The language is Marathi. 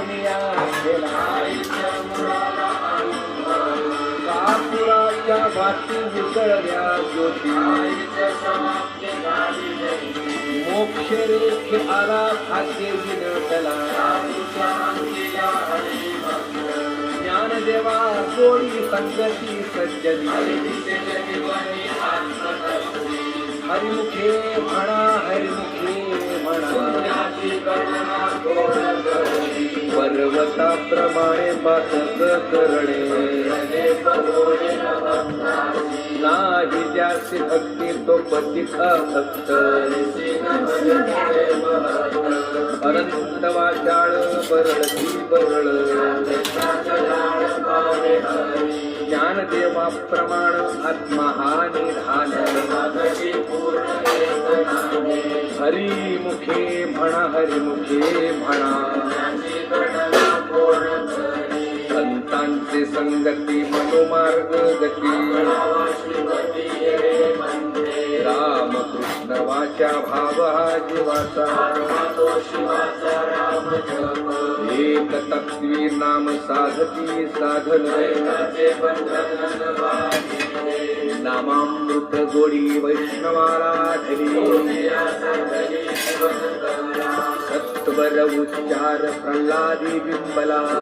दुनिया कापुराच्या भाती विसळल्या ज्योती मोक्ष रेखे आला भाग्य विनटला ज्ञानदेवा गोडी संगती सज्जनी हरिमुखे म्हणा हरिमुखे म्हणा पर्वताप्रमाणे पातक करणे नाही ज्याची भक्ती तो पतिता भक्त अनंत वाचाळ बरळती बरळ ज्ञानदेवा प्रमाण आत्मा हा निधान हरिमुखे म्हणा हरिमुखे म्हणा संतांचे संगती मनोमार्ग गती रामकृष्ण वाचा भाव हा जीवाचा एक तत्वी नाम साधती साधन नामामृत गोडी वैष्णवाला धरी सत्वर उच्चार प्रल्हादी बिंबला